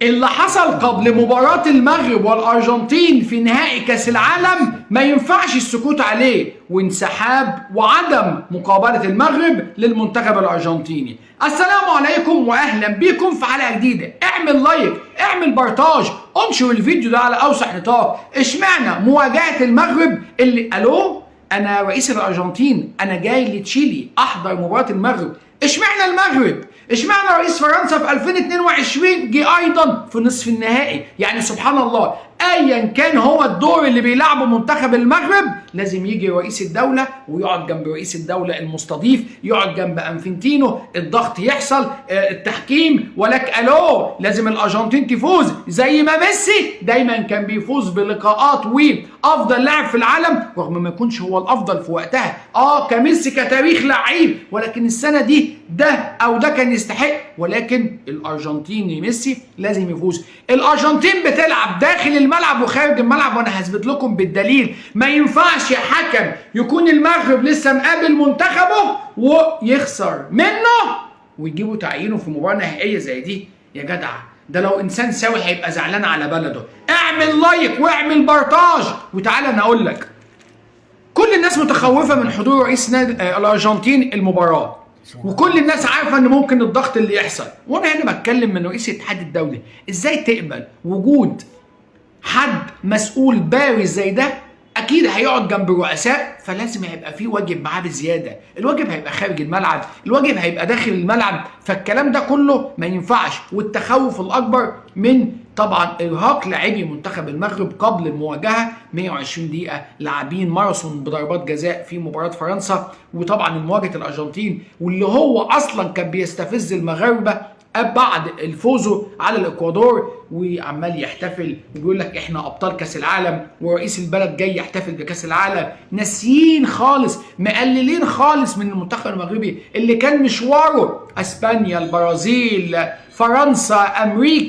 اللي حصل قبل مباراة المغرب والأرجنتين في نهائي كأس العالم ما ينفعش السكوت عليه، وانسحاب وعدم مقابلة المغرب للمنتخب الأرجنتيني. السلام عليكم وأهلا بكم في حلقة جديدة. اعمل لايك، اعمل بارتاج، انشر الفيديو ده على أوسع نطاق. اشمعنى مواجهة المغرب اللي أنا رئيس الأرجنتين، أنا جاي لتشيلي أحضر مباراة المغرب. اشمعنى المغرب؟ اشمعنى رئيس فرنسا في 2022 جه ايضا في نصف النهائي؟ يعني سبحان الله، ايا كان هو الدور اللي بيلعبه منتخب المغرب لازم يجي رئيس الدوله ويقعد جنب رئيس الدوله المستضيف، يقعد جنب انفنتينو، الضغط يحصل، التحكيم، ولك لازم الارجنتين تفوز زي ما ميسي دايما كان بيفوز بلقاءات وافضل لاعب في العالم، رغم ما يكونش هو الافضل في وقتها. كميسي كتاريخ لعيب، ولكن السنه دي ده او ده كان يستحق، ولكن الارجنتيني ميسي لازم يفوز. الارجنتين بتلعب داخل الملعب وخارج الملعب، وانا هثبت لكم بالدليل. ما ينفعش حكم يكون المغرب لسه مقابل منتخبه ويخسر منه ويجيبوا تعيينه في مباراه نهائيه زي دي. يا جدع، ده لو انسان سوي هيبقى زعلان على بلده. اعمل لايك واعمل بارتاج، وتعالى انا اقول لك. كل الناس متخوفه من حضور رئيس نادي الارجنتين المباراه، وكل الناس عارفه ان ممكن الضغط اللي يحصل. وانا هنا بتكلم من رئيس الاتحاد الدولي، ازاي تقبل وجود حد مسؤول بارز زي ده؟ اكيد هيقعد جنب الرؤساء، فلازم هيبقى فيه واجب معاه بزياده. الواجب هيبقى خارج الملعب، الواجب هيبقى داخل الملعب، فالكلام ده كله ما ينفعش. والتخوف الاكبر من طبعا ارهاق لاعبي منتخب المغرب قبل المواجهه. 120 دقيقه لاعبين ماراثون بضربات جزاء في مباراه فرنسا، وطبعا مواجهه الارجنتين واللي هو اصلا كان بيستفز المغاربه بعد الفوزه على الاكوادور، وعمال يحتفل ويقول لك احنا ابطال كاس العالم ورئيس البلد جاي يحتفل بكاس العالم. ناسيين خالص، مقللين خالص من المنتخب المغربي اللي كان مشواره اسبانيا، البرازيل، فرنسا، امريكا.